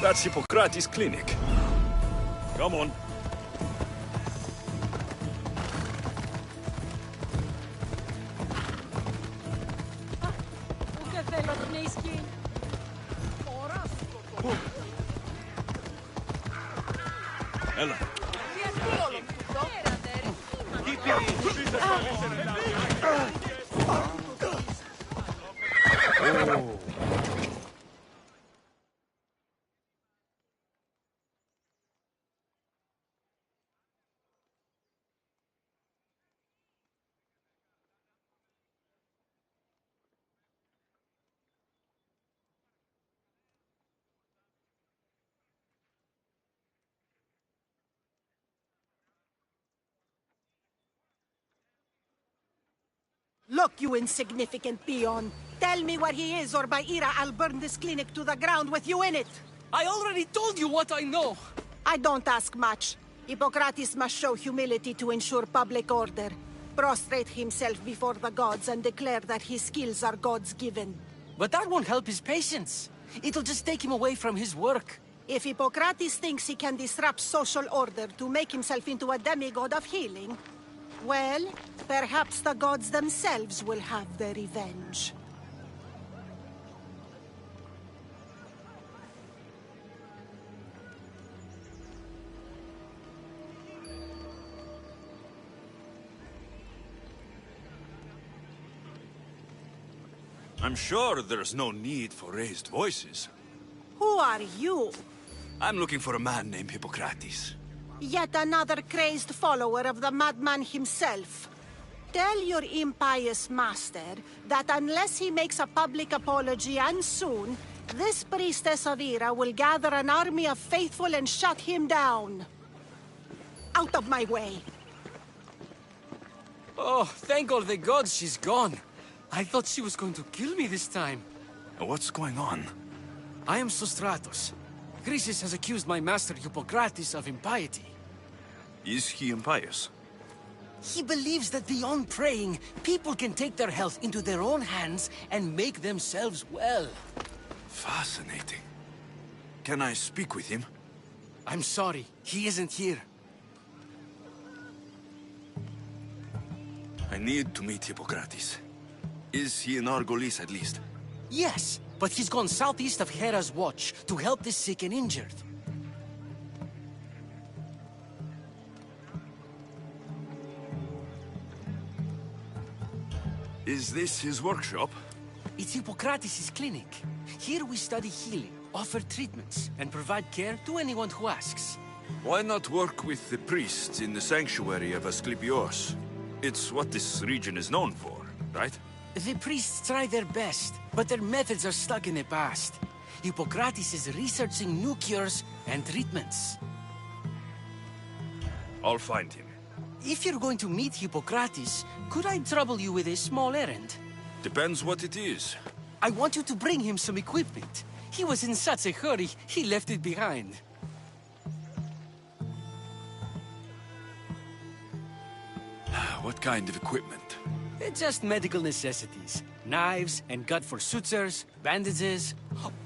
That's Hippocrates' clinic. Come on. Ella. Oh. Look, you insignificant peon. Tell me where he is, or by Ira, I'll burn this clinic to the ground with you in it. I already told you what I know. I don't ask much. Hippocrates must show humility to ensure public order. Prostrate himself before the gods and declare that his skills are God's given. But that won't help his patients. It'll just take him away from his work. If Hippocrates thinks he can disrupt social order to make himself into a demigod of healing, well, perhaps the gods themselves will have their revenge. I'm sure there's no need for raised voices. Who are you? I'm looking for a man named Hippocrates. Yet another crazed follower of the madman himself. Tell your impious master that unless he makes a public apology, and soon, this priestess of Ira will gather an army of faithful and shut him down. Out of my way! Oh, thank all the gods she's gone. I thought she was going to kill me this time. What's going on? I am Sostratos. Chrysis has accused my master Hippocrates of impiety. Is he impious? He believes that beyond praying, people can take their health into their own hands and make themselves well. Fascinating. Can I speak with him? I'm sorry, he isn't here. I need to meet Hippocrates. Is he in Argolis at least? Yes, but he's gone southeast of Hera's watch to help the sick and injured. Is this his workshop? It's Hippocrates' clinic. Here we study healing, offer treatments, and provide care to anyone who asks. Why not work with the priests in the sanctuary of Asclepios? It's what this region is known for, right? The priests try their best, but their methods are stuck in the past. Hippocrates is researching new cures and treatments. I'll find him. If you're going to meet Hippocrates, could I trouble you with a small errand? Depends what it is. I want you to bring him some equipment. He was in such a hurry, he left it behind. What kind of equipment? Just medical necessities. Knives and gut for sutures, bandages.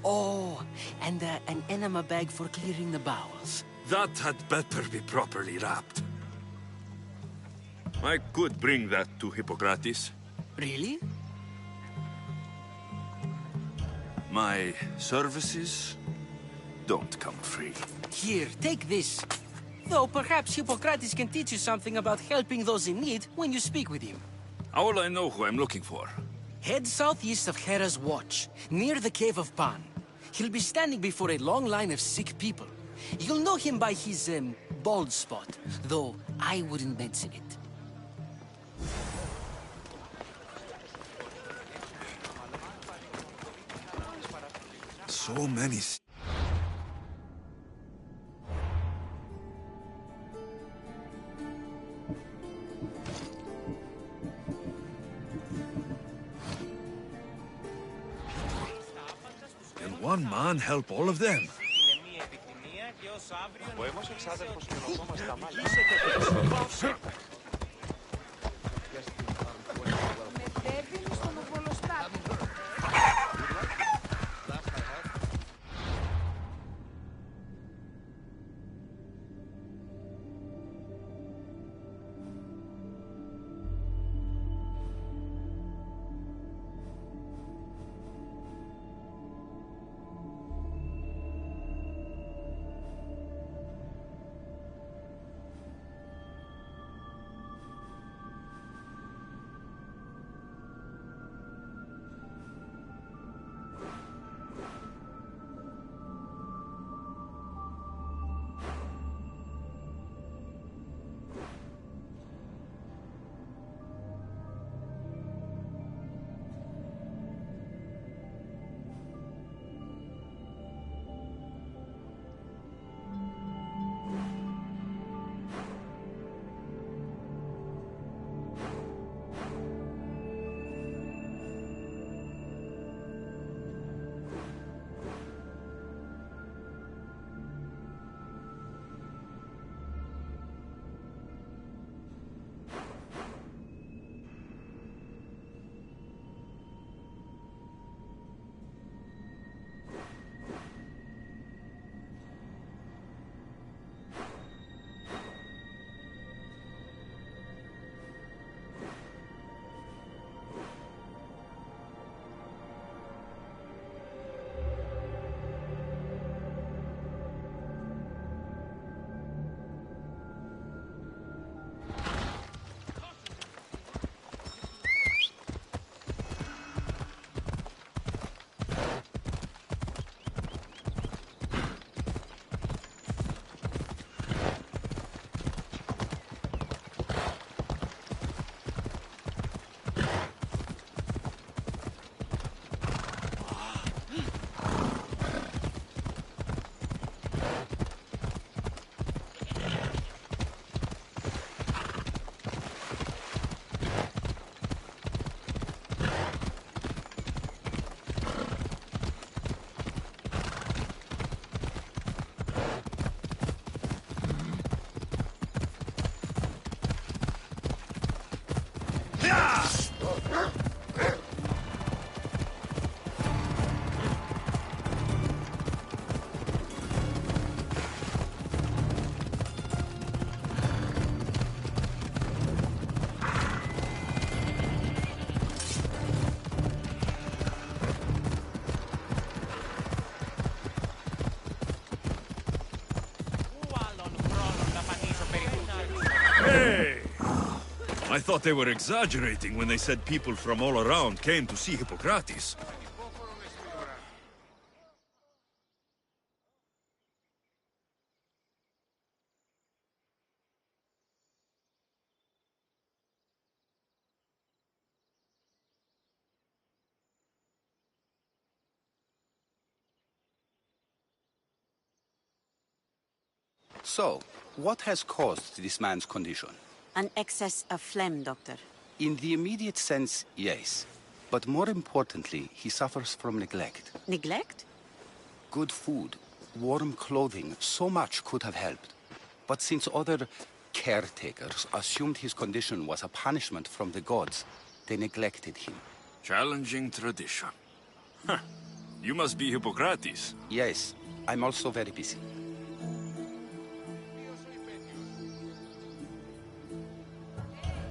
Oh, and an enema bag for clearing the bowels. That had better be properly wrapped. I could bring that to Hippocrates. Really? My services don't come free. Here, take this. Though perhaps Hippocrates can teach you something about helping those in need when you speak with him. How will I know who I'm looking for? Head southeast of Hera's watch, near the Cave of Pan. He'll be standing before a long line of sick people. You'll know him by his, bald spot, though I wouldn't mention it. So many... one man help all of them? I thought they were exaggerating when they said people from all around came to see Hippocrates. So, what has caused this man's condition? An excess of phlegm, Doctor. In the immediate sense, yes. But more importantly, he suffers from neglect. Neglect? Good food, warm clothing, so much could have helped. But since other caretakers assumed his condition was a punishment from the gods, they neglected him. Challenging tradition. Huh. You must be Hippocrates. Yes, I'm also very busy.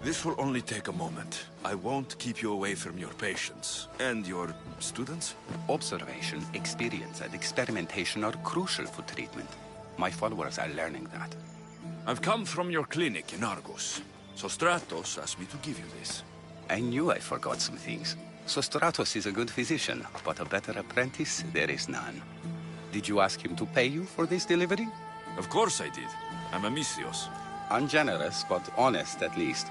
This will only take a moment. I won't keep you away from your patients. And your students? Observation, experience, and experimentation are crucial for treatment. My followers are learning that. I've come from your clinic in Argos. So Stratos asked me to give you this. I knew I forgot some things. So Stratos is a good physician, but a better apprentice there is none. Did you ask him to pay you for this delivery? Of course I did. I'm Amistios. Ungenerous, but honest at least.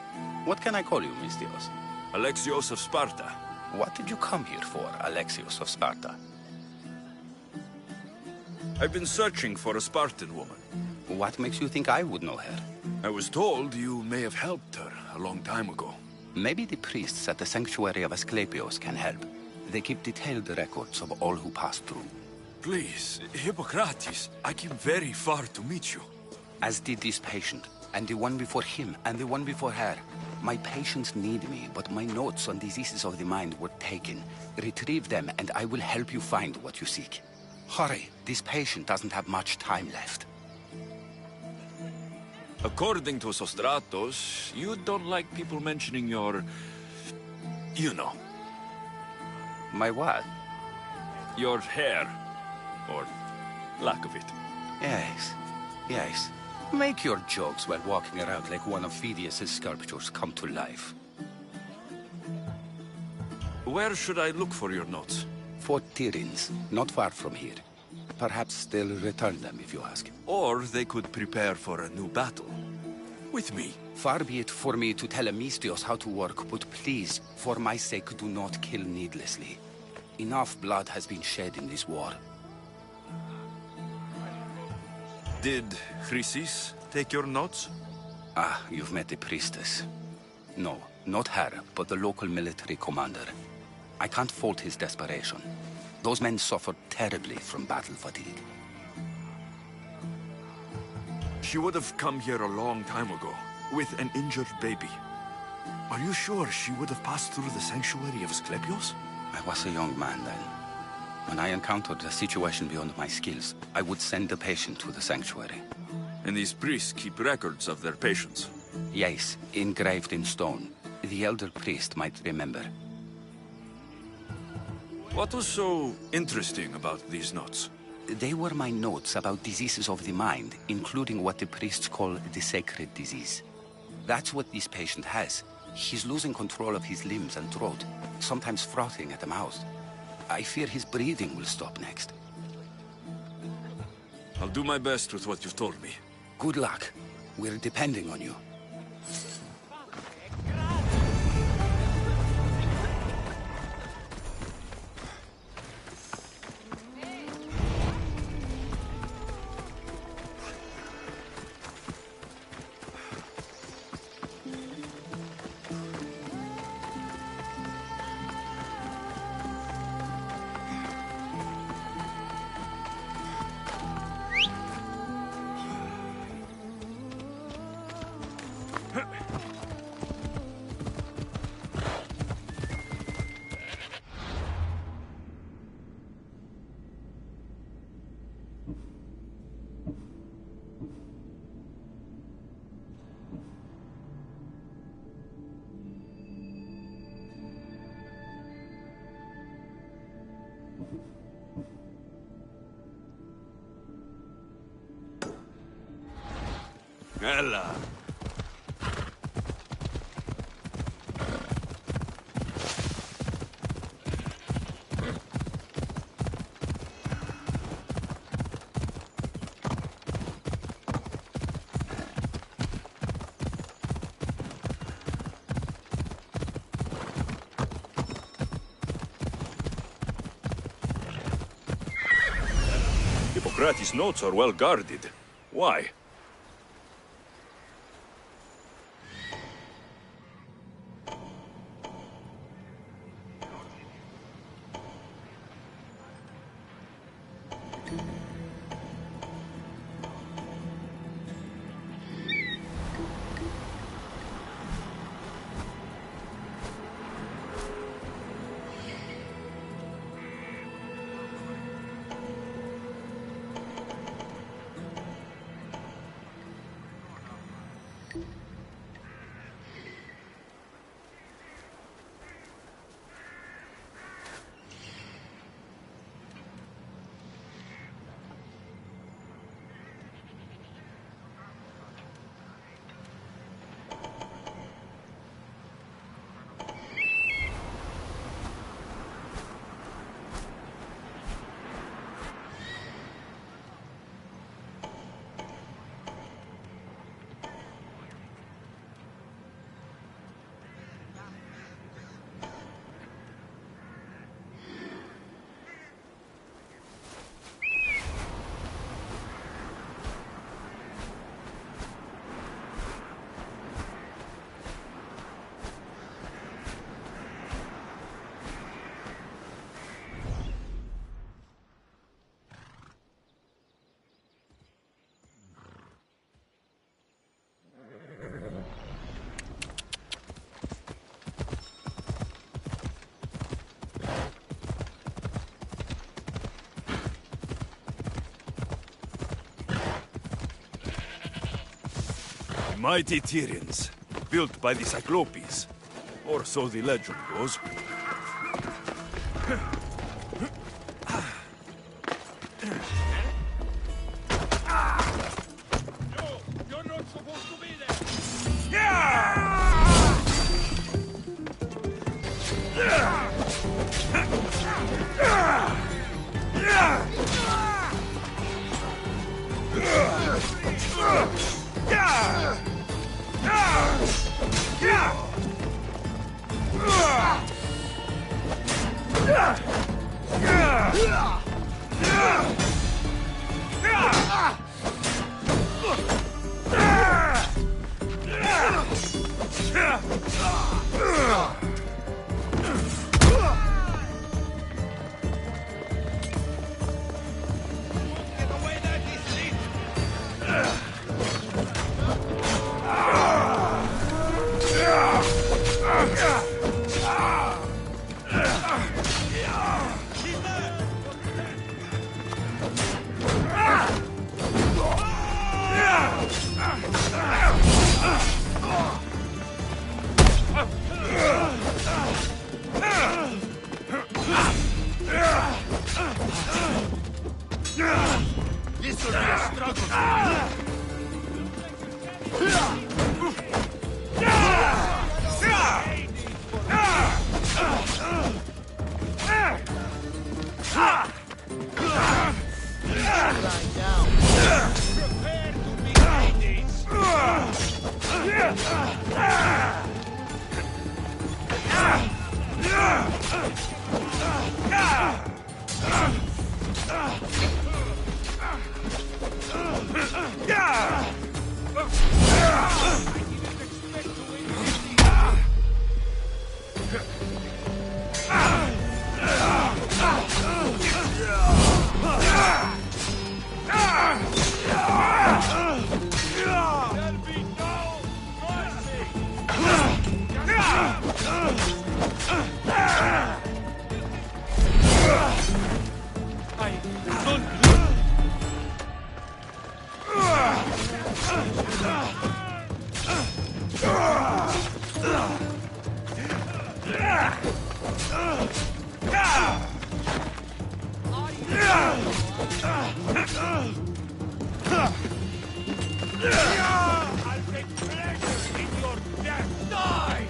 What can I call you, Mistios? Alexios of Sparta. What did you come here for, Alexios of Sparta? I've been searching for a Spartan woman. What makes you think I would know her? I was told you may have helped her a long time ago. Maybe the priests at the sanctuary of Asclepios can help. They keep detailed records of all who pass through. Please, Hippocrates, I came very far to meet you. As did this patient, and the one before him, and the one before her. My patients need me, but my notes on diseases of the mind were taken. Retrieve them, and I will help you find what you seek. Hurry, this patient doesn't have much time left. According to Sostratos, you don't like people mentioning your... you know. My what? Your hair. Or lack of it. Yes, yes. Make your jokes while walking around like one of Phidias' sculptures come to life. Where should I look for your notes? Fort Tyrins, not far from here. Perhaps they'll return them if you ask. Or they could prepare for a new battle. With me. Far be it for me to tell Amistios how to work, but please, for my sake, do not kill needlessly. Enough blood has been shed in this war. Did Chrysis take your notes? Ah, you've met the priestess. No, not her, but the local military commander. I can't fault his desperation. Those men suffered terribly from battle fatigue. She would have come here a long time ago, with an injured baby. Are you sure she would have passed through the sanctuary of Asclepios? I was a young man then. When I encountered a situation beyond my skills, I would send the patient to the sanctuary. And these priests keep records of their patients? Yes, engraved in stone. The elder priest might remember. What was so interesting about these notes? They were my notes about diseases of the mind, including what the priests call the sacred disease. That's what this patient has. He's losing control of his limbs and throat, sometimes frothing at the mouth. I fear his breathing will stop next. I'll do my best with what you've told me. Good luck. We're depending on you. Ella. Hippocrates' notes are well guarded. Why? mighty Tyrians, built by the Cyclopes. Or so the legend goes. You're not supposed to be there! This will be a struggle. Prepare to be ladies. There'll be no mercy. I don't. I'll take pleasure in your death. Die!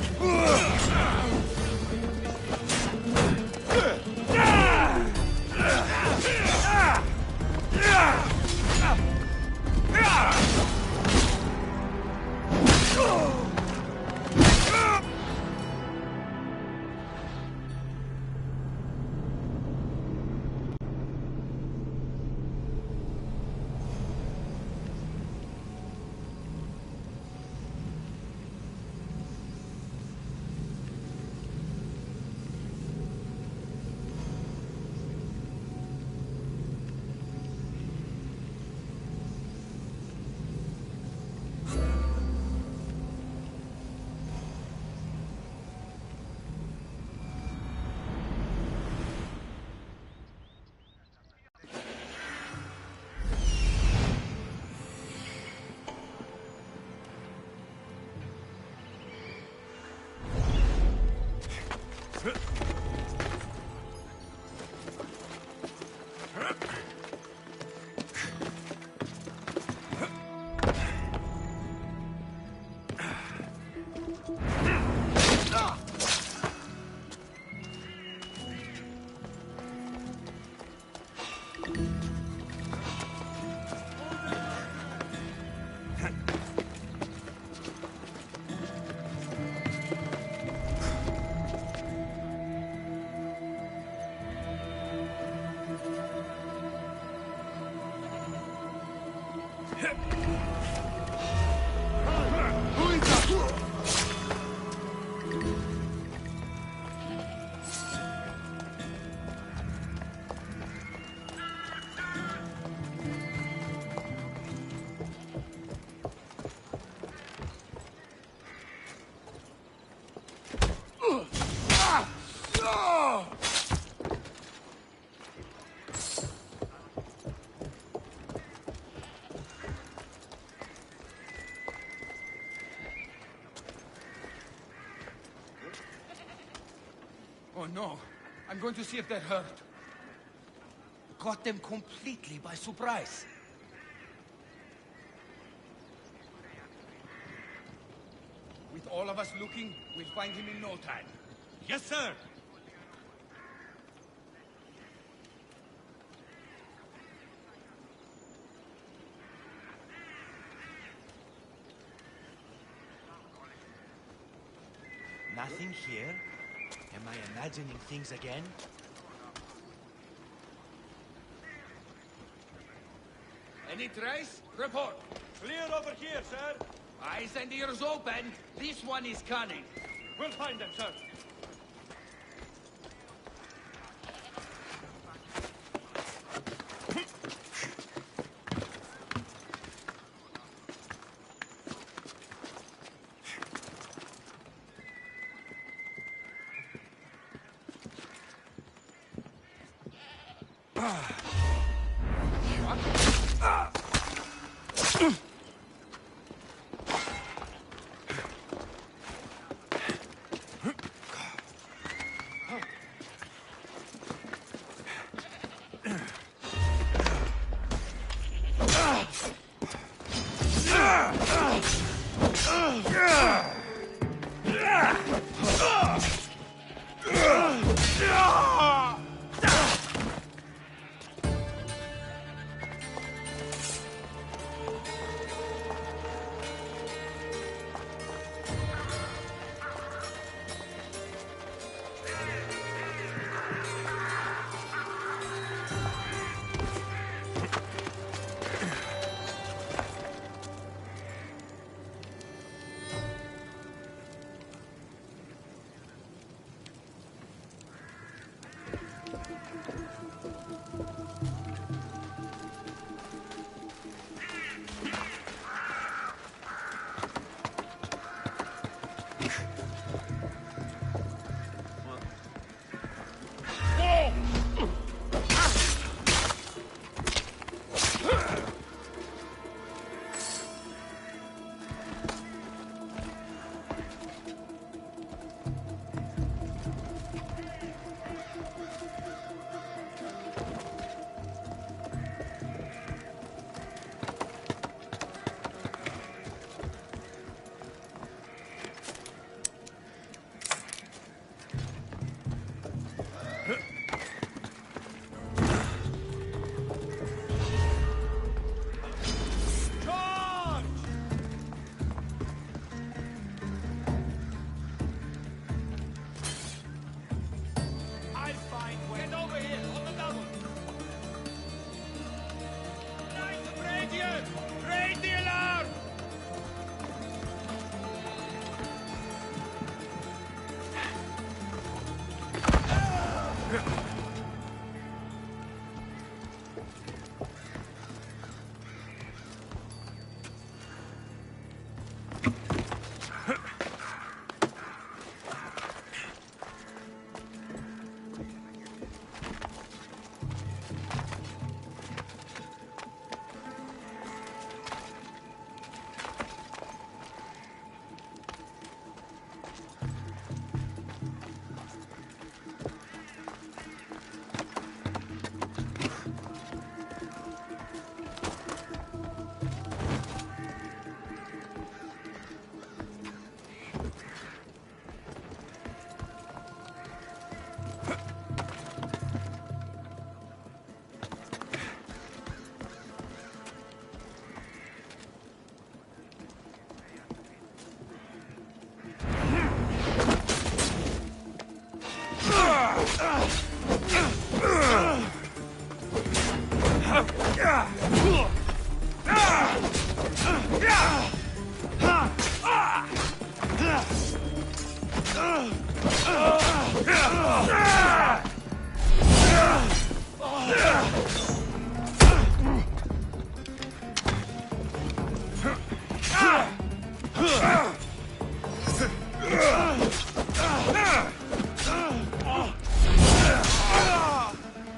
Oh no. I'm going to see if they're hurt. Caught them completely by surprise. With all of us looking, we'll find him in no time. Yes, sir. Nothing here? Am I imagining things again? Any trace? Report. Clear over here, sir. Eyes and ears open. This one is cunning. We'll find them, sir.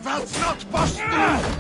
That's not possible!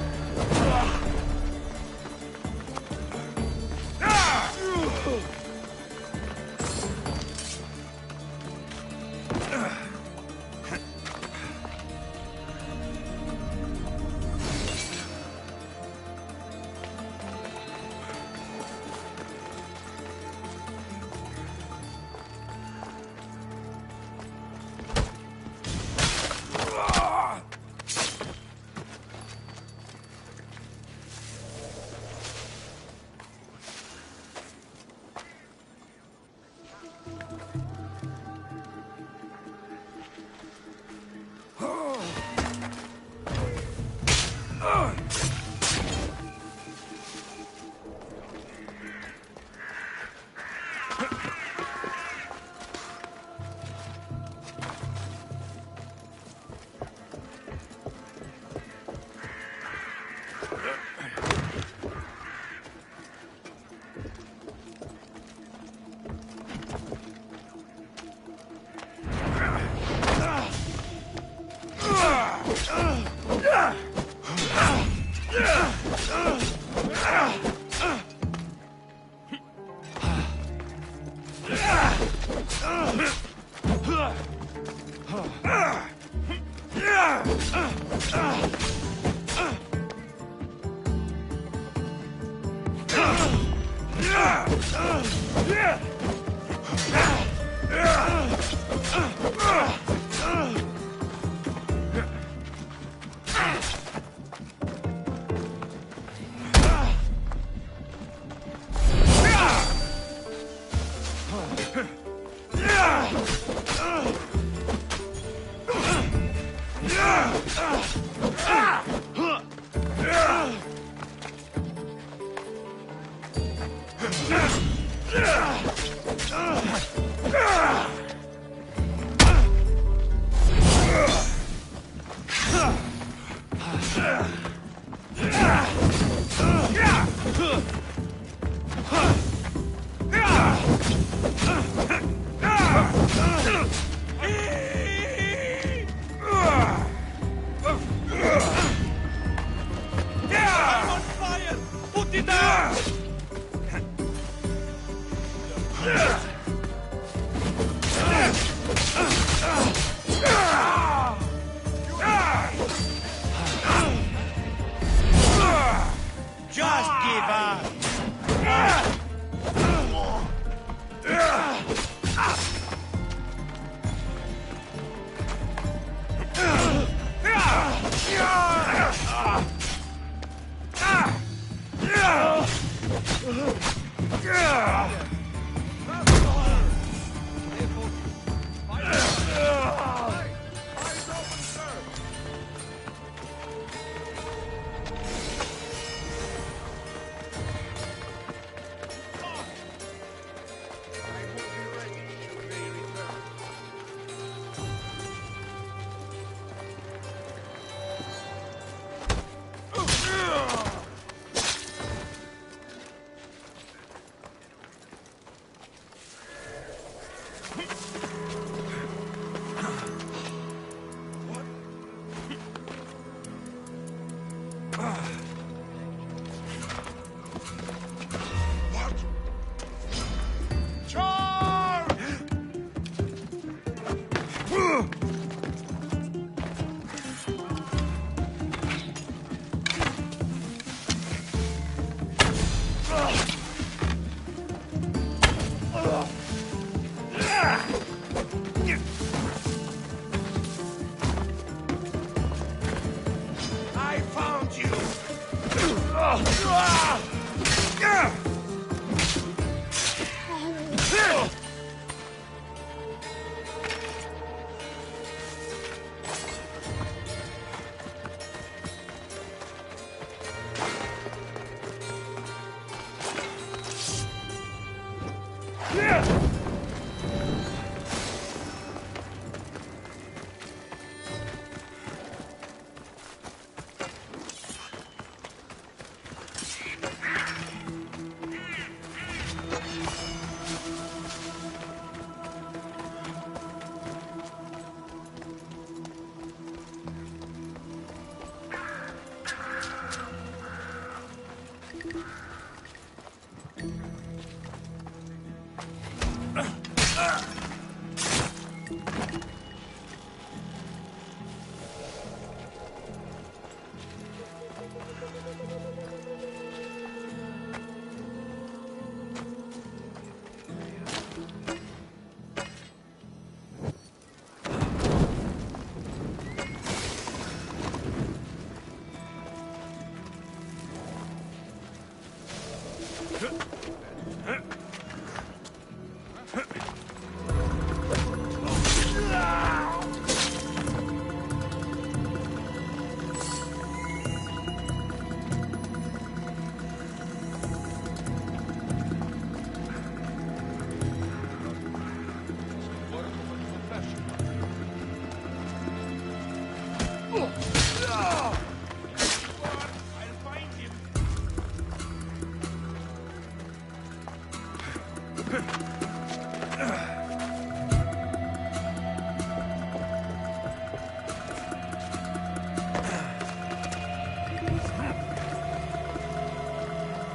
Just give up!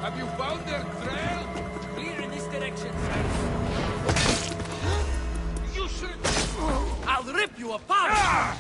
Have you found their trail? Clear in this direction, sir. You should... I'll rip you apart!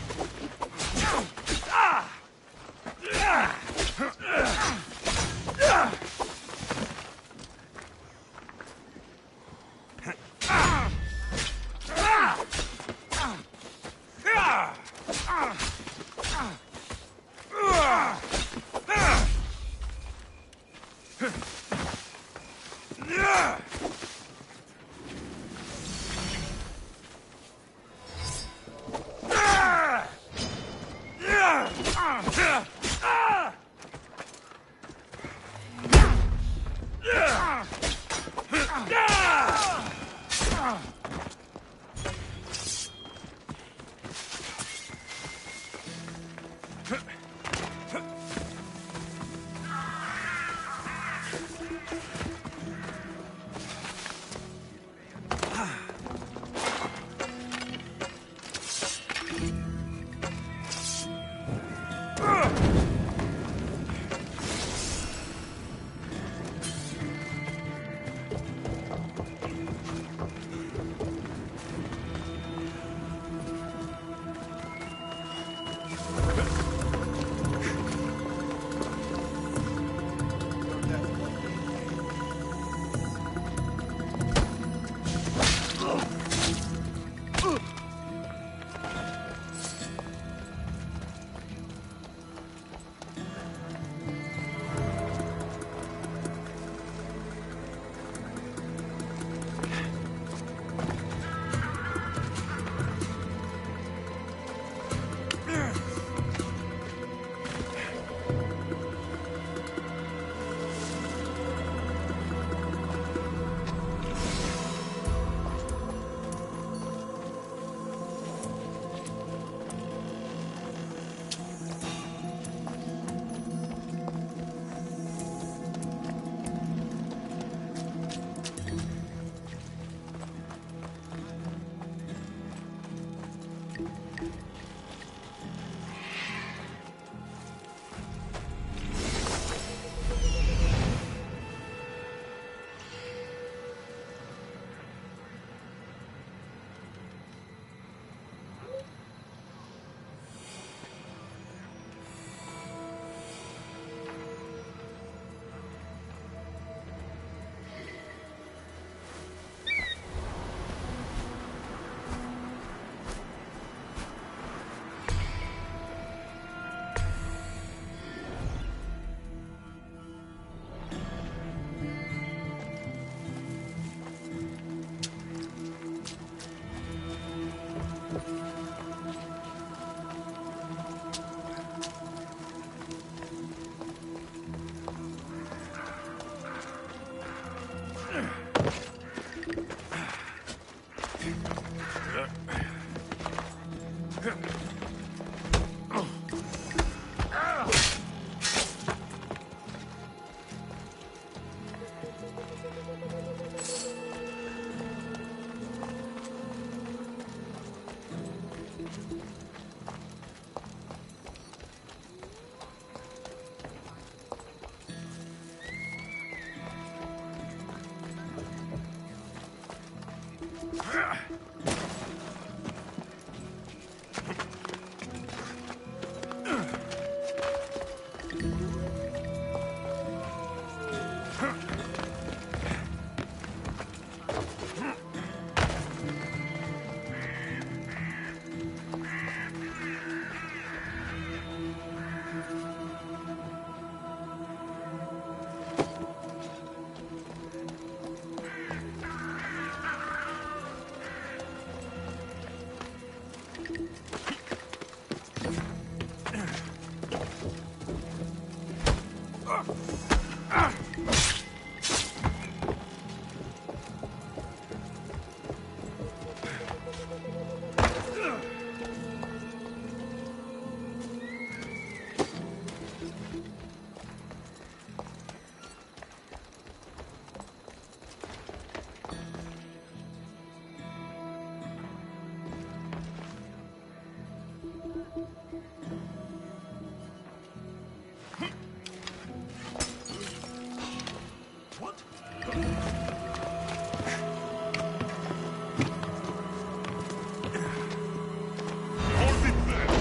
Hold it there!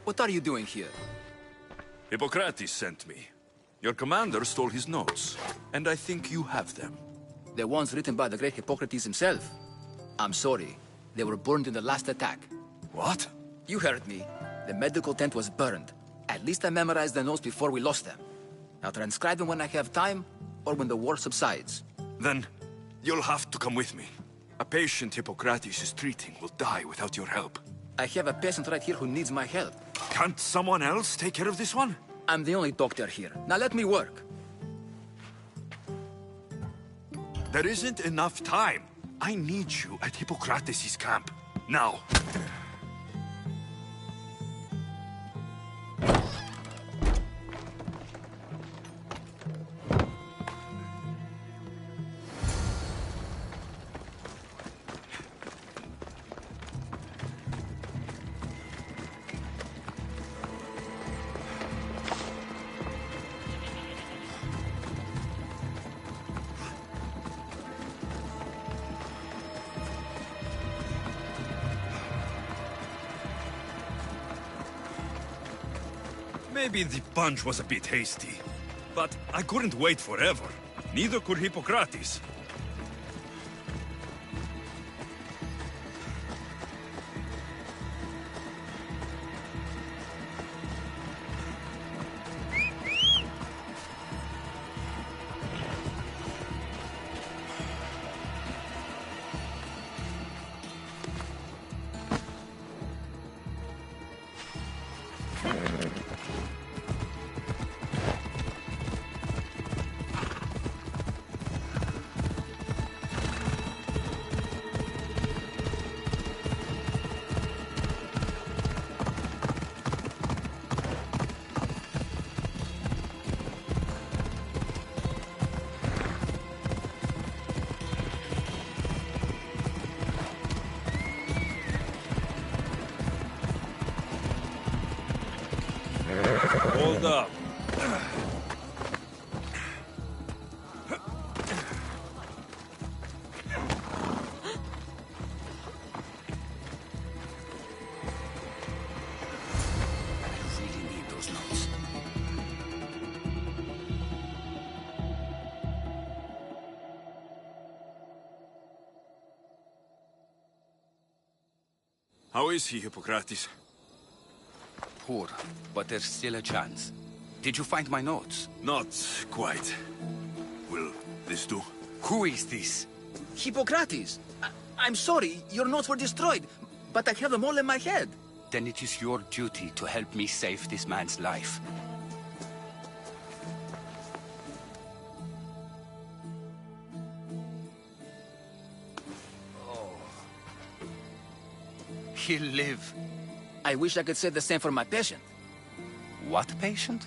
What are you doing here? Hippocrates sent me. Your commander stole his notes, and I think you have them. The ones written by the great Hippocrates himself. I'm sorry. They were burned in the last attack. What? You heard me. The medical tent was burned. At least I memorized the notes before we lost them. I'll transcribe them when I have time, or when the war subsides. Then, you'll have to come with me. A patient Hippocrates is treating will die without your help. I have a patient right here who needs my help. Can't someone else take care of this one? I'm the only doctor here. Now let me work. There isn't enough time. I need you at Hippocrates' camp. Now. Maybe the punch was a bit hasty, but I couldn't wait forever. Neither could Hippocrates. Hold up. How is he, Hippocrates? Poor, but there's still a chance. Did you find my notes? Not quite. Will this do? Who is this? Hippocrates! I'm sorry, your notes were destroyed, but I have them all in my head. Then it is your duty to help me save this man's life. He'll live. I wish I could say the same for my patient. What patient?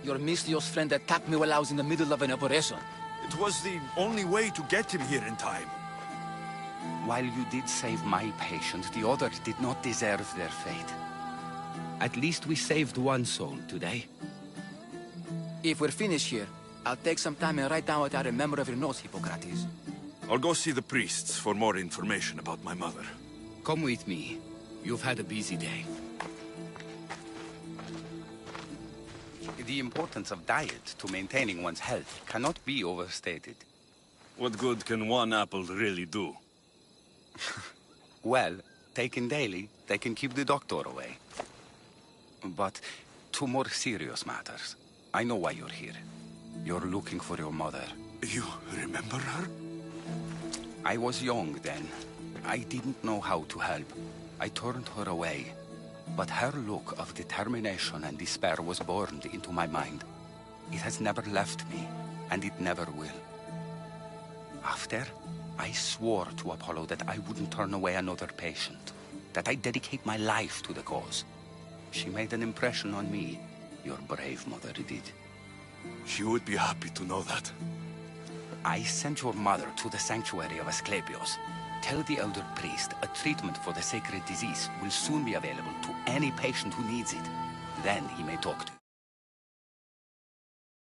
Your mysterious friend attacked me while I was in the middle of an operation. It was the only way to get him here in time. While you did save my patient, the others did not deserve their fate. At least we saved one soul today. If we're finished here, I'll take some time and write down what I remember of your notes, Hippocrates. I'll go see the priests for more information about my mother. Come with me. You've had a busy day. The importance of diet to maintaining one's health cannot be overstated. What good can one apple really do? Well, taken daily, they can keep the doctor away. But to more serious matters, I know why you're here. You're looking for your mother. You remember her? I was young then. I didn't know how to help. I turned her away. But her look of determination and despair was burned into my mind. It has never left me, and it never will. After, I swore to Apollo that I wouldn't turn away another patient, that I'd dedicate my life to the cause. She made an impression on me. Your brave mother did. She would be happy to know that. I sent your mother to the sanctuary of Asclepios. Tell the elder priest a treatment for the sacred disease will soon be available to any patient who needs it. Then he may talk to you.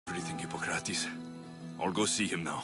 Everything, Hippocrates. I'll go see him now.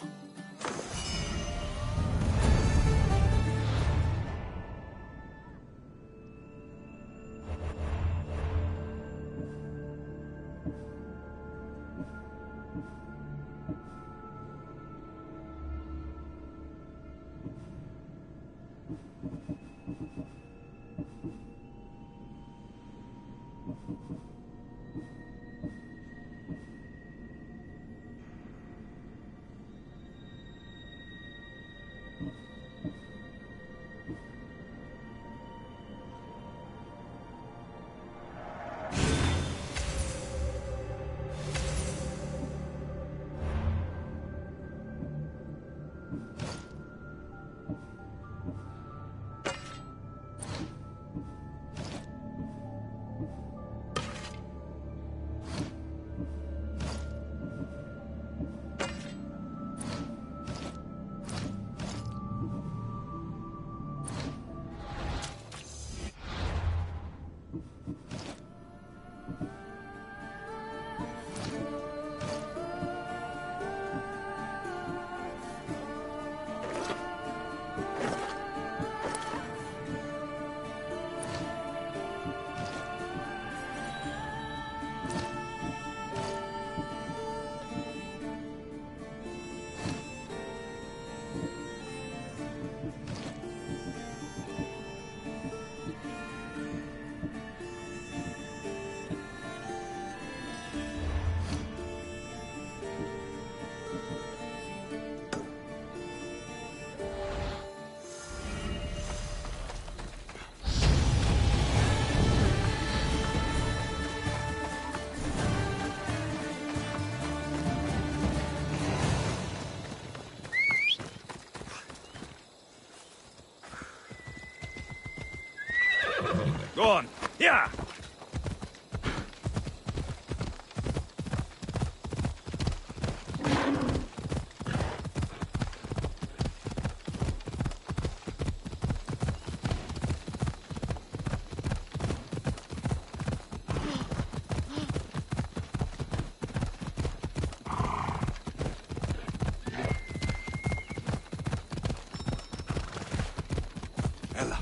Go on. Yeah! Ella.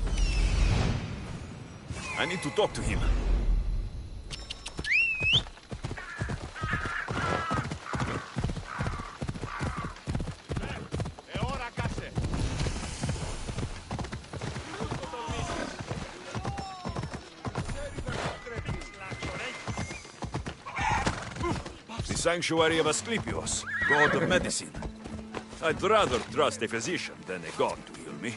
I need to talk to him. The sanctuary of Asclepios, god of medicine. I'd rather trust a physician than a god to heal me.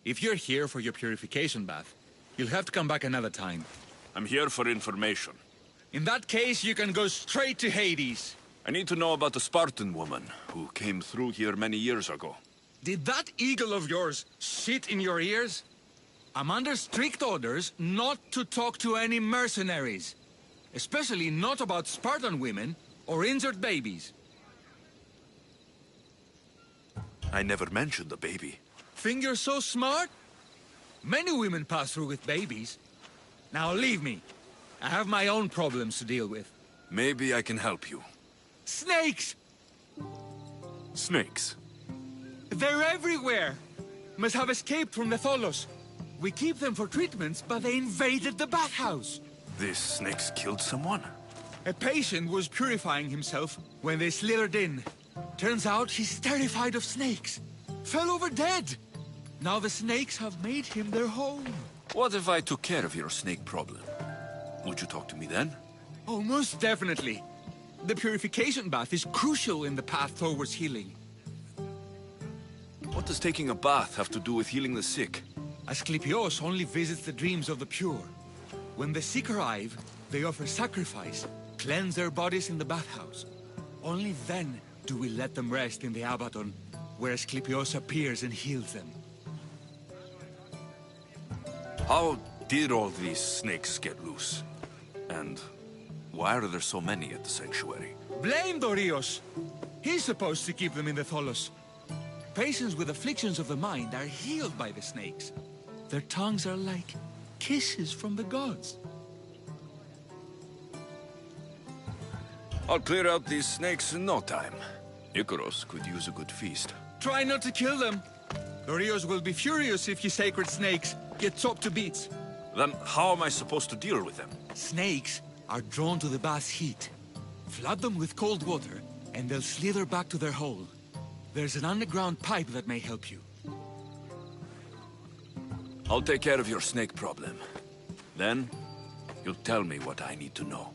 If you're here for your purification bath, you'll have to come back another time. I'm here for information. In that case, you can go straight to Hades. I need to know about a Spartan woman who came through here many years ago. Did that eagle of yours shit in your ears? I'm under strict orders not to talk to any mercenaries. Especially not about Spartan women or injured babies. I never mentioned the baby. Think you're so smart? Many women pass through with babies. Now leave me. I have my own problems to deal with. Maybe I can help you. Snakes! Snakes? They're everywhere! Must have escaped from the Tholos. We keep them for treatments, but they invaded the bathhouse. These snakes killed someone? A patient was purifying himself when they slithered in. Turns out he's terrified of snakes. Fell over dead. Now the snakes have made him their home. What if I took care of your snake problem? Would you talk to me then? Oh, most definitely. The purification bath is crucial in the path towards healing. What does taking a bath have to do with healing the sick? Asclepios only visits the dreams of the pure. When the sick arrive, they offer sacrifice, cleanse their bodies in the bathhouse. Only then do we let them rest in the Abaddon, where Asclepios appears and heals them. How did all these snakes get loose? And why are there so many at the sanctuary? Blame Dorios! He's supposed to keep them in the Tholos. Patients with afflictions of the mind are healed by the snakes. Their tongues are like kisses from the gods. I'll clear out these snakes in no time. Icaros could use a good feast. Try not to kill them. Dorios will be furious if you sacred snakes get chopped to bits. Then how am I supposed to deal with them? Snakes are drawn to the bath's heat. Flood them with cold water, and they'll slither back to their hole. There's an underground pipe that may help you. I'll take care of your snake problem. Then, you'll tell me what I need to know.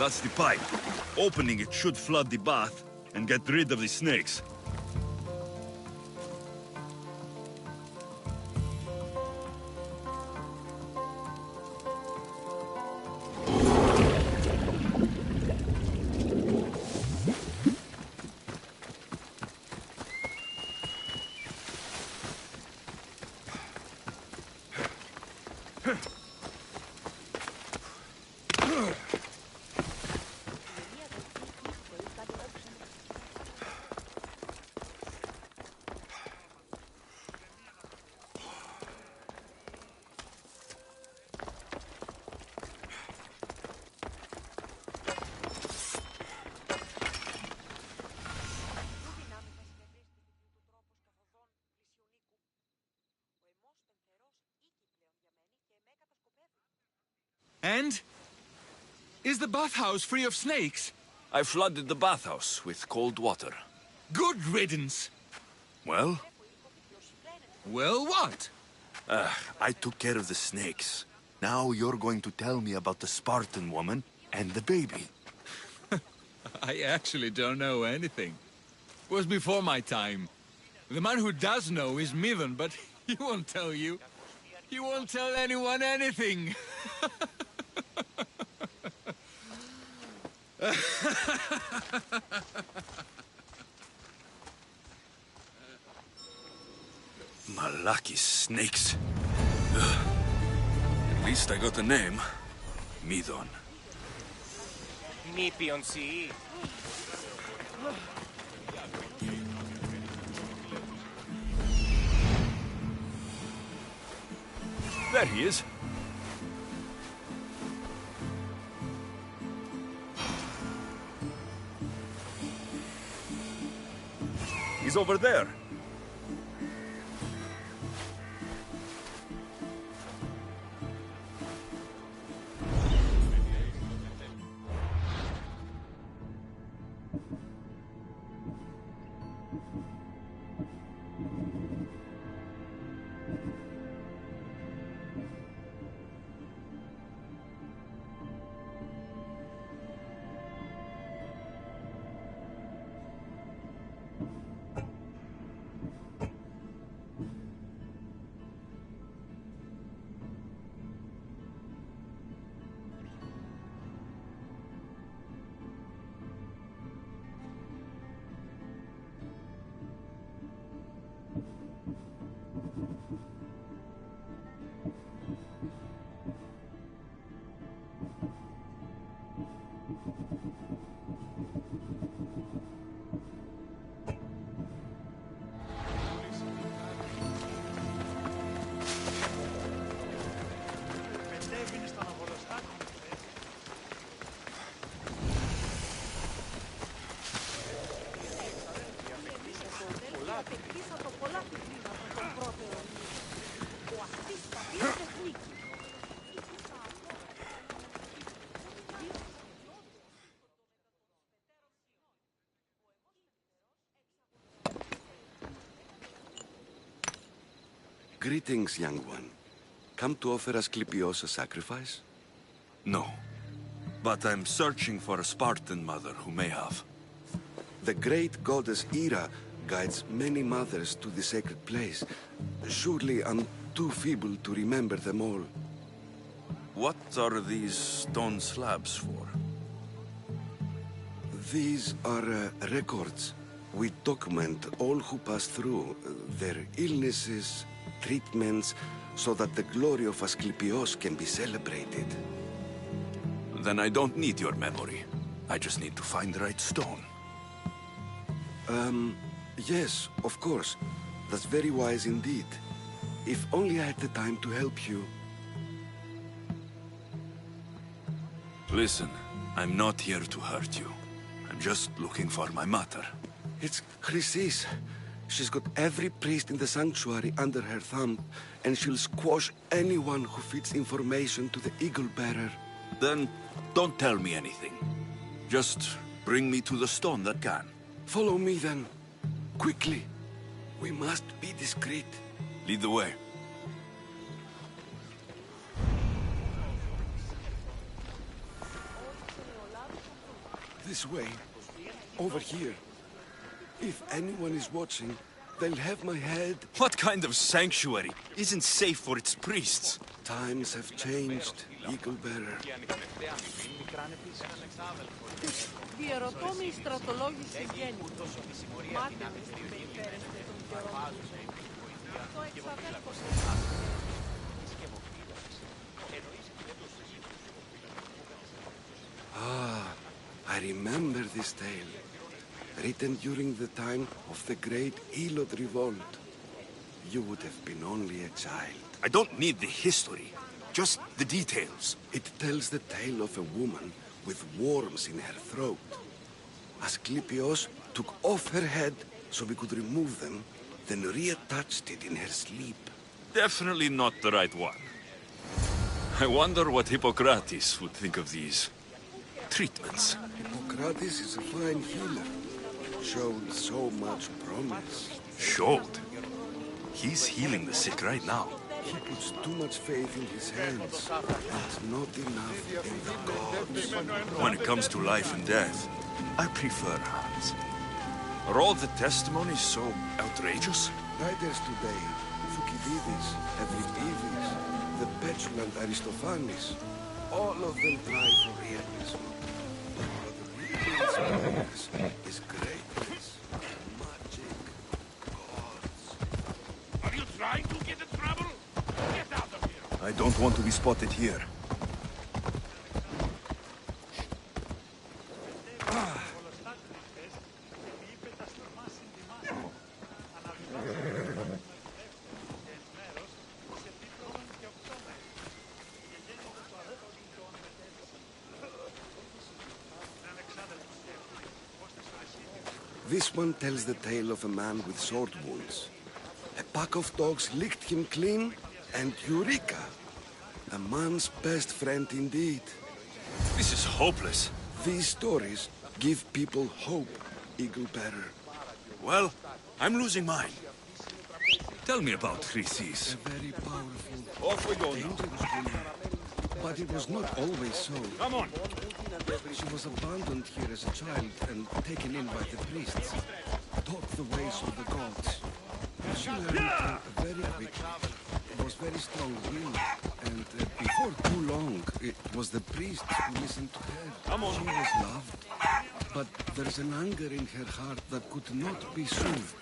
That's the pipe. Opening it should flood the bath and get rid of the snakes. And? Is the bathhouse free of snakes? I flooded the bathhouse with cold water. Good riddance. Well? Well, what? I took care of the snakes. Now you're going to tell me about the Spartan woman and the baby. I actually don't know anything. It was before my time. The man who does know is Midon, but he won't tell you. He won't tell anyone anything. Malaki snakes. Ugh. At least I got a name. Midon. Nipion si. There he is. He's over there. Greetings, young one. Come to offer Asclepios a sacrifice? No. But I'm searching for a Spartan mother who may have. The great goddess Hera guides many mothers to the sacred place. Surely I'm too feeble to remember them all. What are these stone slabs for? These are records. We document all who pass through, their illnesses, treatments, so that the glory of Asclepios can be celebrated. Then I don't need your memory. I just need to find the right stone. Yes, of course. That's very wise indeed. If only I had the time to help you. Listen, I'm not here to hurt you. I'm just looking for my mother. It's Chrysis. She's got every priest in the sanctuary under her thumb, and she'll squash anyone who feeds information to the Eagle Bearer. Then don't tell me anything. Just bring me to the stone that can. Follow me then. Quickly. We must be discreet. Lead the way. This way. Over here. If anyone is watching, they'll have my head. What kind of sanctuary isn't safe for its priests? Times have changed, Eagle Bearer. Διερωτώ με η στρατολόγηση γέννητος. Μάται με στην περιφέρεστε των καιρών. Το εξαδέλφος. remember this tale, written during the time of the Great Elod Revolt. You would have been only a child. I don't need the history, just the details. It tells the tale of a woman with worms in her throat. Asclepius took off her head so we could remove them, then reattached it in her sleep. Definitely not the right one. I wonder what Hippocrates would think of these treatments. Hippocrates is a fine healer. Showed so much promise. Showed? He's healing the sick right now. He puts too much faith in his hands, and not enough in the gods. When it comes to life and death, I prefer hands. Are all the testimonies so outrageous? Writers today, Thucydides, Euripides, the petulant Aristophanes, all of them try for realism. But the real experience is greatness, magic, gods. Are you trying to get in trouble? Get out of here! I don't want to be spotted here. This one tells the tale of a man with sword wounds. A pack of dogs licked him clean, and Eureka! A man's best friend indeed. This is hopeless. These stories give people hope, Eagle Bearer. Well, I'm losing mine. Tell me about Chrysis. A very powerful, Off we go now. dangerous woman. But it was not always so. Come on. She was abandoned here as a child and taken in by the priests. Taught the ways of the gods. She learned very quickly. Was very strong-willed, and before too long, it was the priests who listened to her. Come on. She was loved, but there's an anger in her heart that could not be soothed.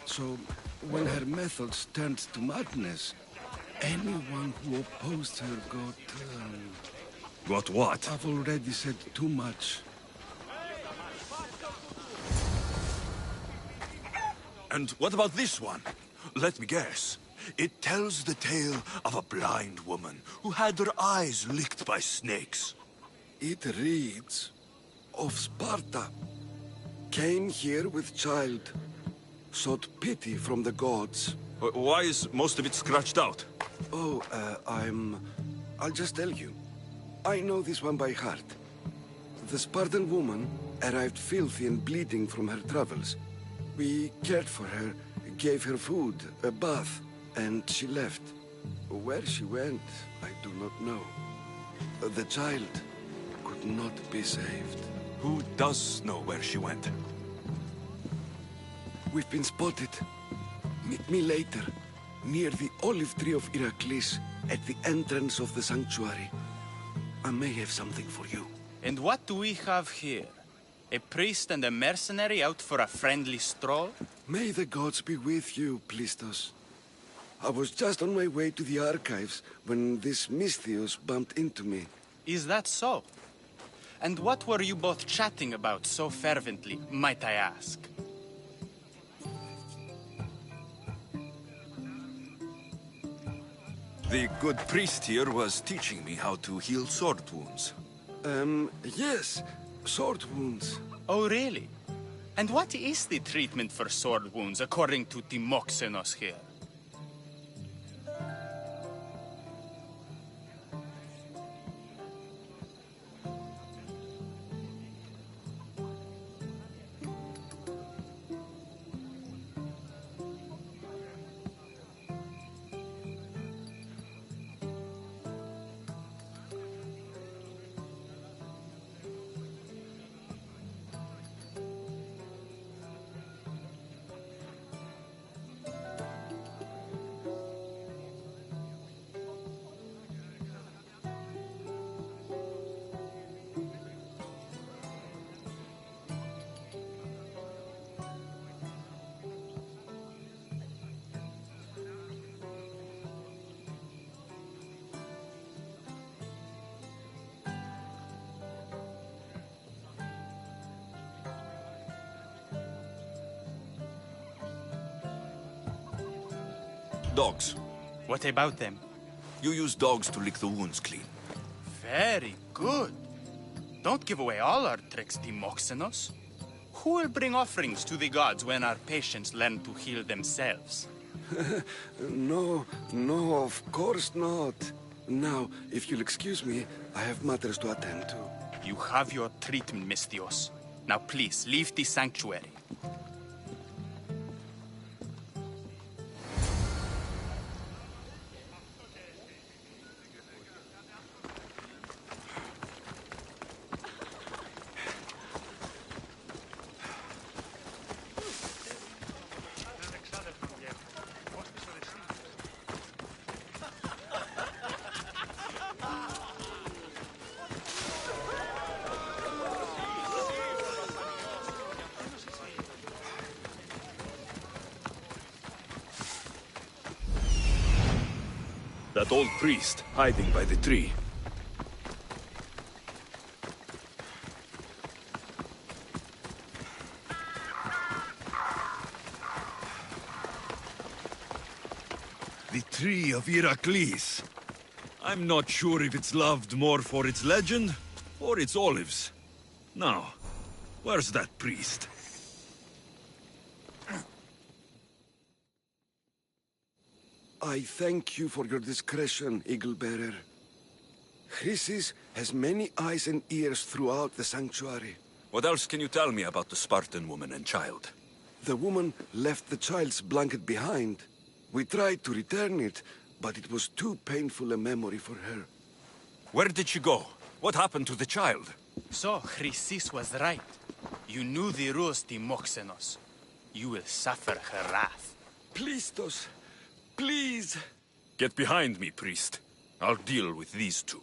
So, when her methods turned to madness, anyone who opposed her got... Got what? I've already said too much. And what about this one? Let me guess. It tells the tale of a blind woman who had her eyes licked by snakes. It reads of Sparta. Came here with child. Sought pity from the gods. Why is most of it scratched out? Oh, I'll just tell you. I know this one by heart. The Spartan woman arrived filthy and bleeding from her travels. We cared for her, gave her food, a bath, and she left. Where she went, I do not know. The child could not be saved. Who does know where she went? We've been spotted. Meet me later, near the olive tree of Heracles, at the entrance of the sanctuary. I may have something for you. And what do we have here? A priest and a mercenary out for a friendly stroll? May the gods be with you, Plistos. I was just on my way to the archives when this Misthios bumped into me. Is that so? And what were you both chatting about so fervently, might I ask? The good priest here was teaching me how to heal sword wounds. Yes. Sword wounds. Oh, really? And what is the treatment for sword wounds, according to Timoxenos here? Dogs. What about them? You use dogs to lick the wounds clean. Very good. Don't give away all our tricks, Timoxenos. Who will bring offerings to the gods when our patients learn to heal themselves? No, of course not. Now, if you'll excuse me, I have matters to attend to. You have your treatment, Misthios. Now please, leave the sanctuary. That old priest, hiding by the tree. The Tree of Heracles. I'm not sure if it's loved more for its legend, or its olives. Now, where's that priest? I thank you for your discretion, Eagle-bearer. Chrysis has many eyes and ears throughout the sanctuary. What else can you tell me about the Spartan woman and child? The woman left the child's blanket behind. We tried to return it, but it was too painful a memory for her. Where did she go? What happened to the child? So, Chrysis was right. You knew the rules, Timoxenos. You will suffer her wrath. Plistos, please! Get behind me, priest. I'll deal with these two.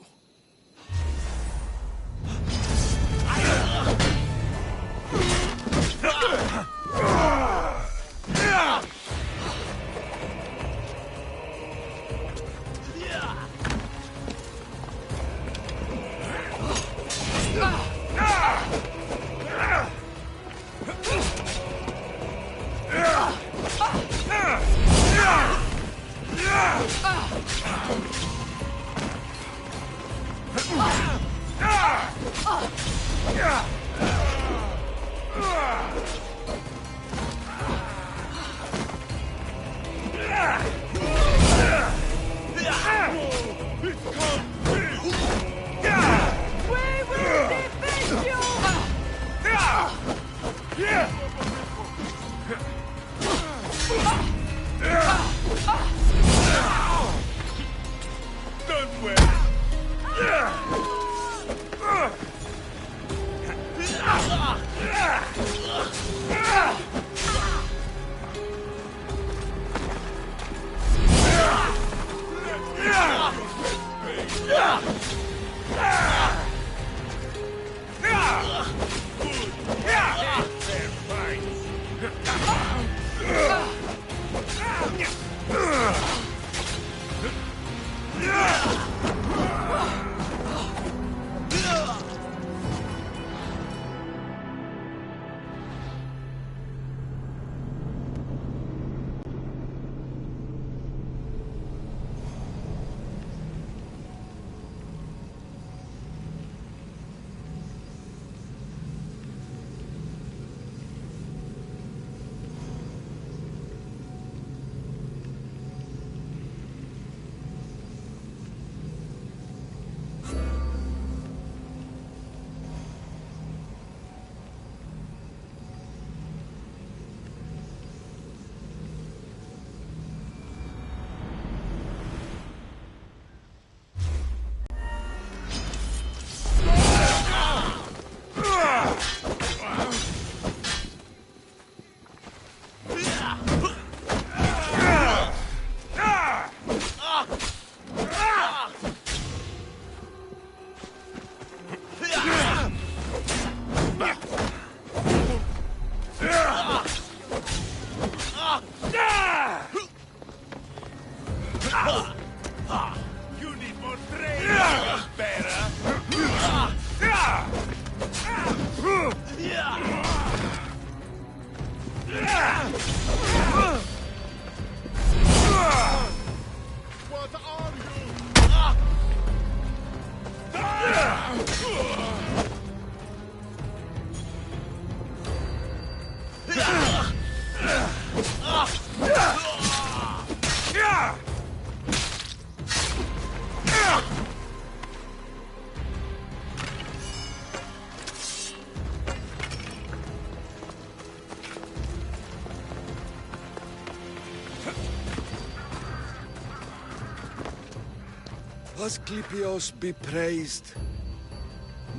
Asclepios be praised.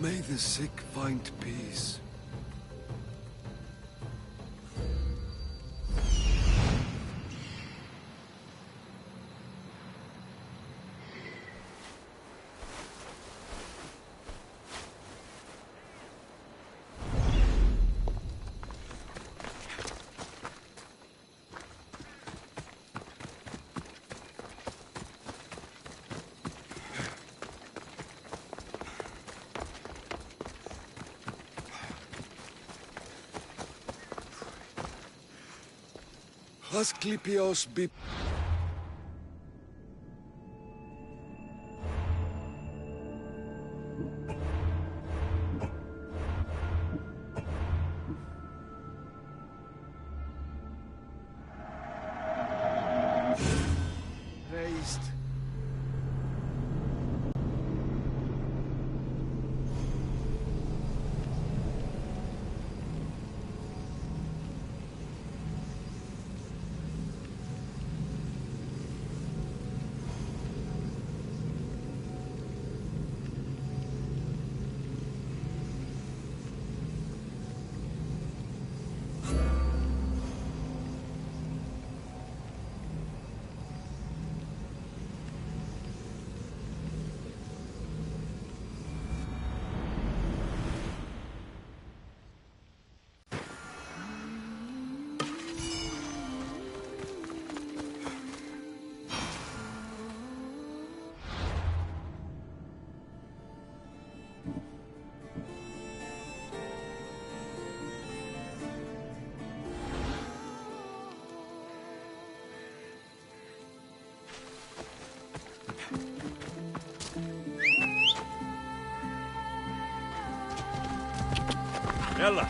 May the sick find peace. Asclepios be... praised. Ella!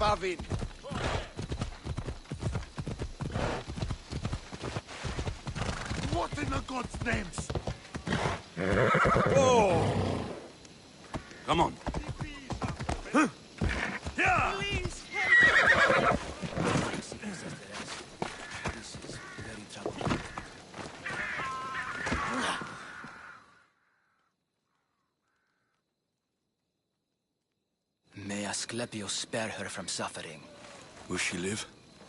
Pavin. What in the gods' names? Oh! Come on. Huh? Yeah! May Asclepius spare her from suffering. Will she live?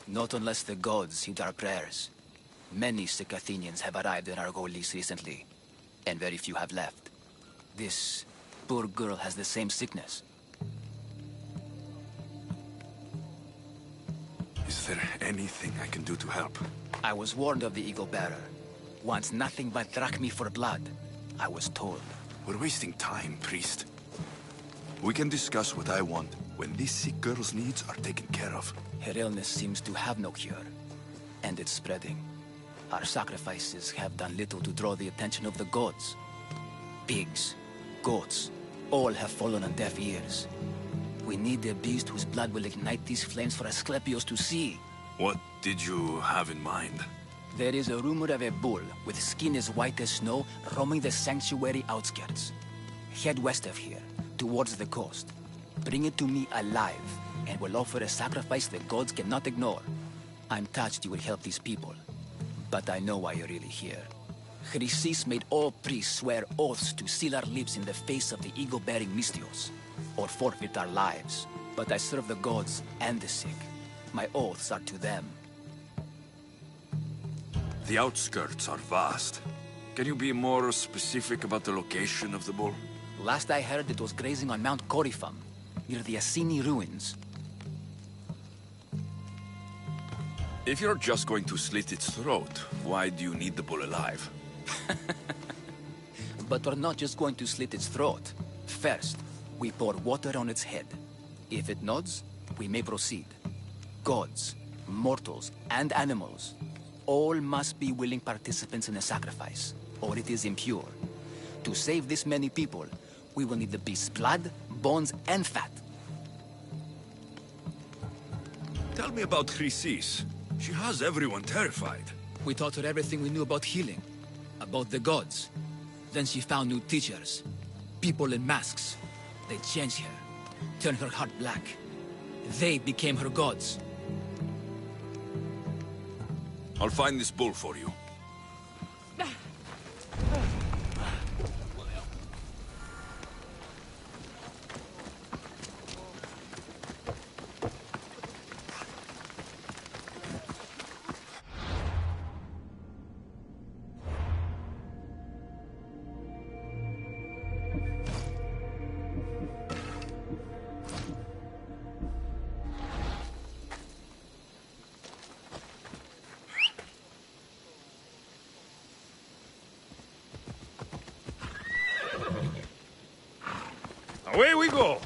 Not unless the gods heed our prayers. Many sick Athenians have arrived in Argolis recently, and very few have left. This poor girl has the same sickness. Is there anything I can do to help? I was warned of the Eagle Bearer. Wants nothing but drachmi for blood, I was told. We're wasting time, priest. We can discuss what I want when this sick girl's needs are taken care of. Her illness seems to have no cure, and it's spreading. Our sacrifices have done little to draw the attention of the gods. Pigs, goats, all have fallen on deaf ears. We need a beast whose blood will ignite these flames for Asclepius to see. What did you have in mind? There is a rumor of a bull with skin as white as snow roaming the sanctuary outskirts. Head west of here, towards the coast. Bring it to me alive, and we'll offer a sacrifice the gods cannot ignore. I'm touched you will help these people, but I know why you're really here. Chrysis made all priests swear oaths to seal our lips in the face of the eagle-bearing Mystios, or forfeit our lives. But I serve the gods and the sick. My oaths are to them. The outskirts are vast. Can you be more specific about the location of the bull? Last I heard, it was grazing on Mount Coryphum, near the Assini ruins. If you're just going to slit its throat, why do you need the bull alive? But we're not just going to slit its throat. First, we pour water on its head. If it nods, we may proceed. Gods, mortals, and animals, all must be willing participants in the sacrifice, or it is impure. To save this many people, we will need the beast's blood, bones, and fat. Tell me about Chrysis. She has everyone terrified. We taught her everything we knew about healing, about the gods. Then she found new teachers, people in masks. They changed her, turned her heart black. They became her gods. I'll find this bull for you. Away we go!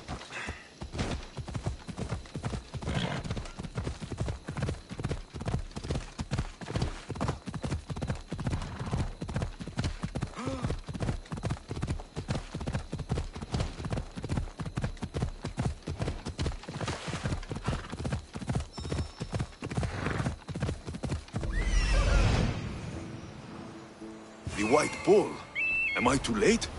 The White Bull. Am I too late?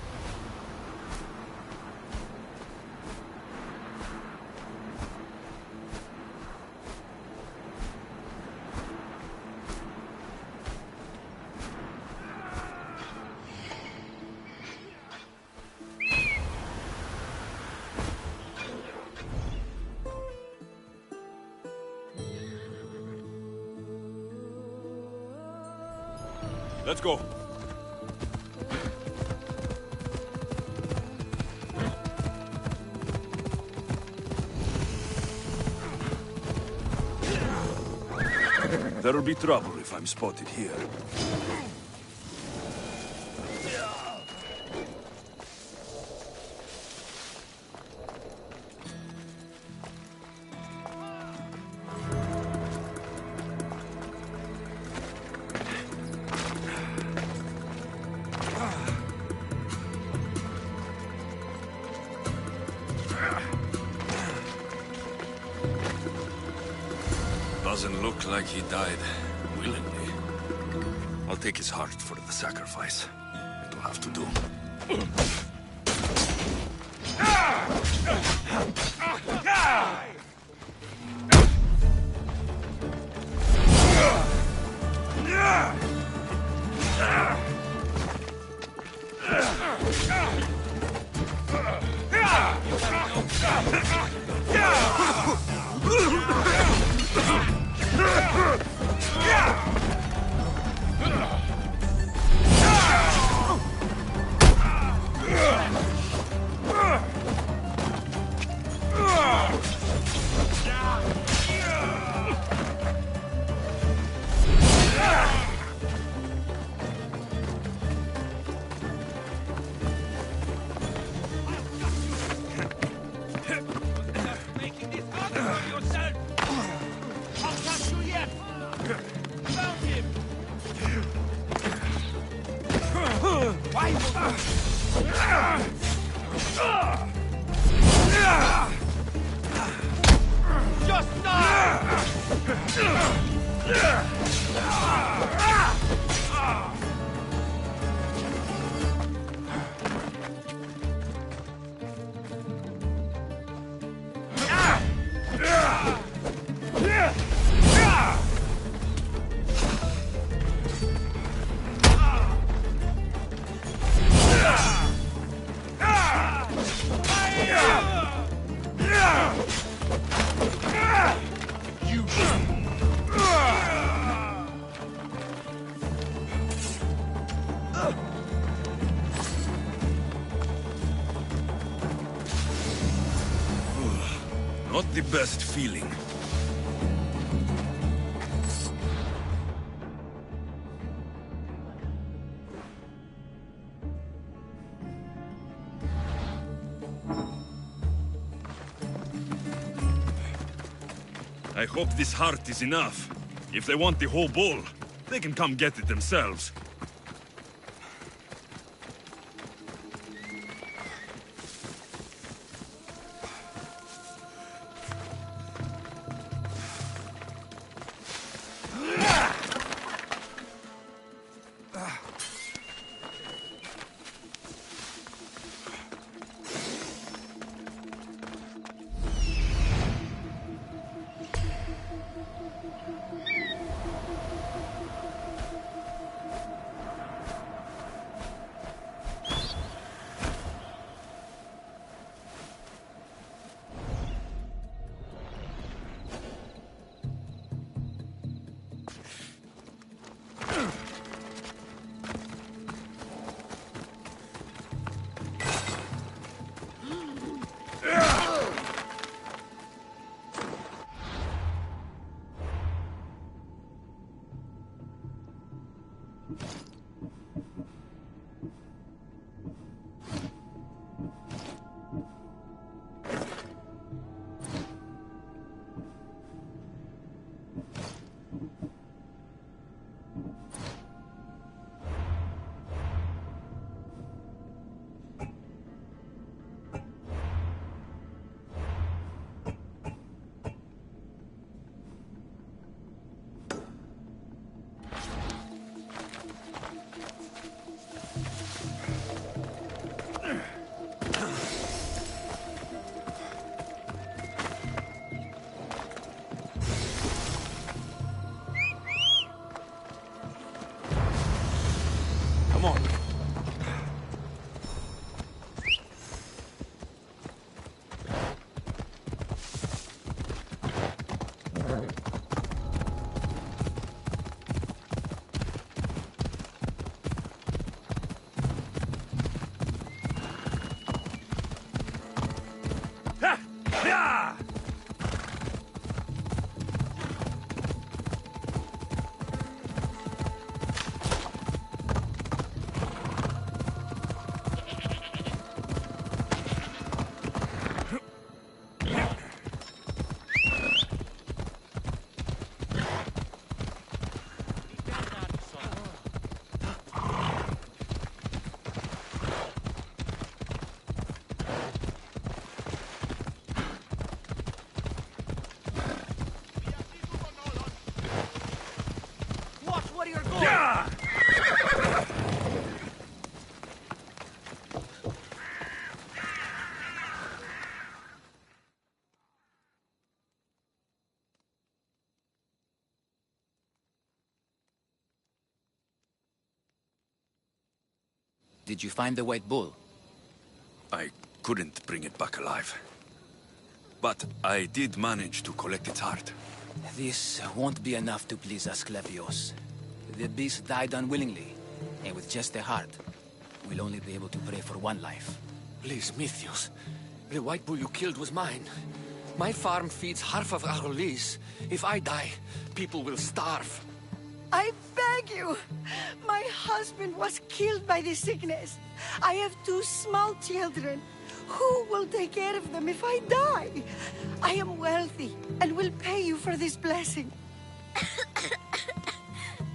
Let's go. There'll be trouble if I'm spotted here. Doesn't look like he died willingly. I'll take his heart for the sacrifice. It'll have to do. Not the best feeling. I hope this heart is enough. If they want the whole bull, they can come get it themselves. Come on. Did you find the white bull? I couldn't bring it back alive. But I did manage to collect its heart. This won't be enough to please Asclepios. The beast died unwillingly, and with just the heart, we'll only be able to pray for one life. Please, Mythios. The white bull you killed was mine. My farm feeds half of Argolis. If I die, people will starve. I beg you! My husband was killed by the sickness. I have 2 small children. Who will take care of them if I die? I am wealthy and will pay you for this blessing.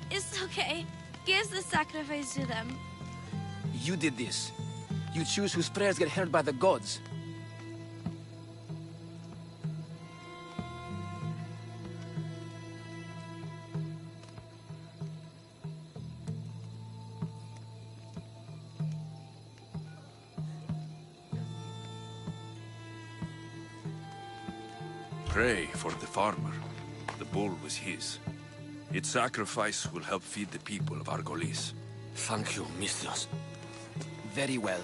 It's okay. Give the sacrifice to them. You did this. You choose whose prayers get heard by the gods. Pray for the farmer. The bull was his. Its sacrifice will help feed the people of Argolis. Thank you, Mythios. Very well.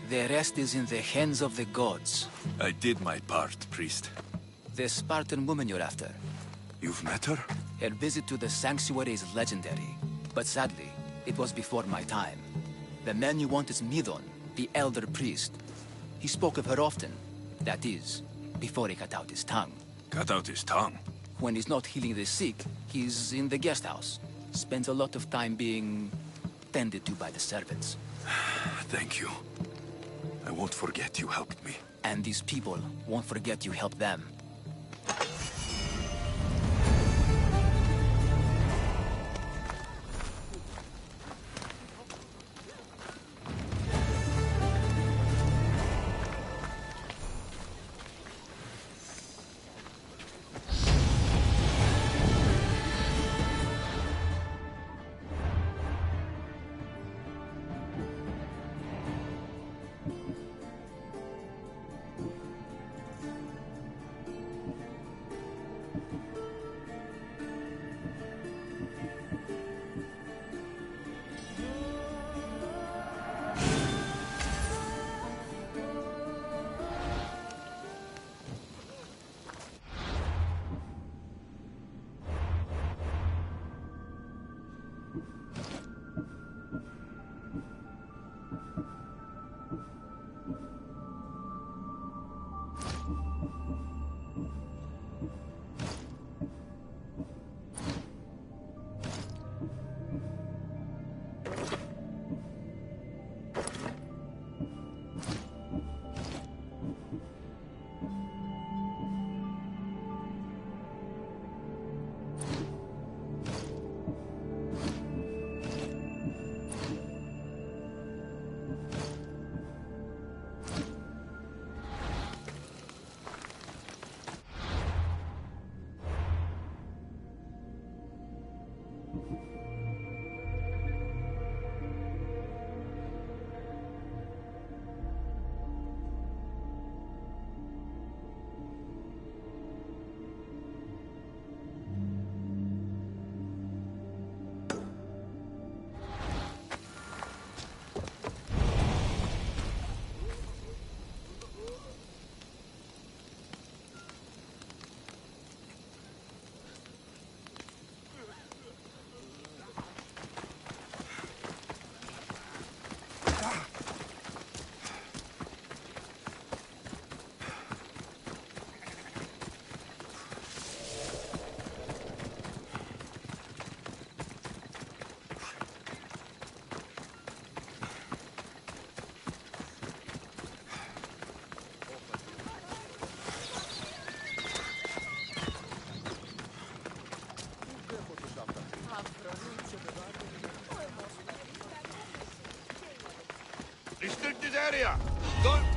The rest is in the hands of the gods. I did my part, priest. The Spartan woman you're after. You've met her? Her visit to the sanctuary is legendary. But sadly, it was before my time. The man you want is Midon, the elder priest. He spoke of her often. That is, before he cut out his tongue. Cut out his tongue? When he's not healing the sick, he's in the guest house. Spends a lot of time being tended to by the servants. Thank you. I won't forget you helped me. And these people won't forget you helped them.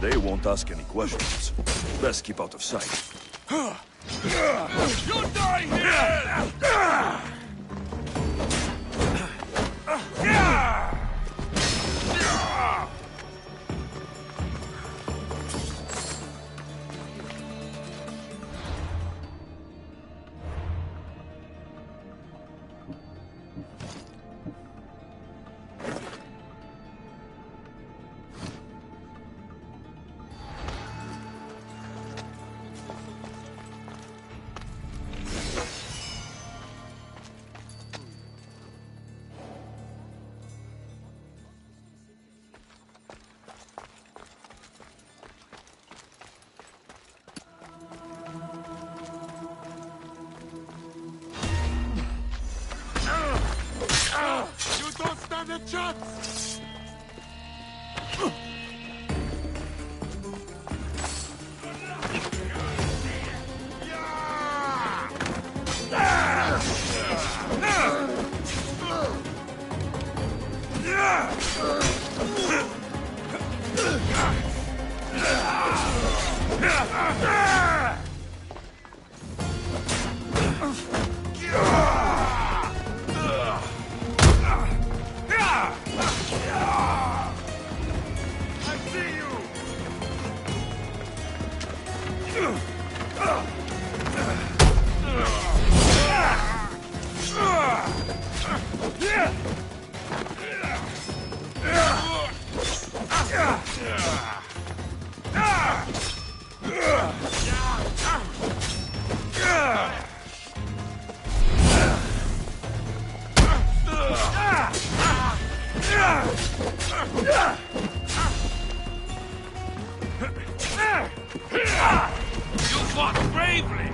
They won't ask any questions. Best keep out of sight. You die here! You don't stand a chance! You fought bravely!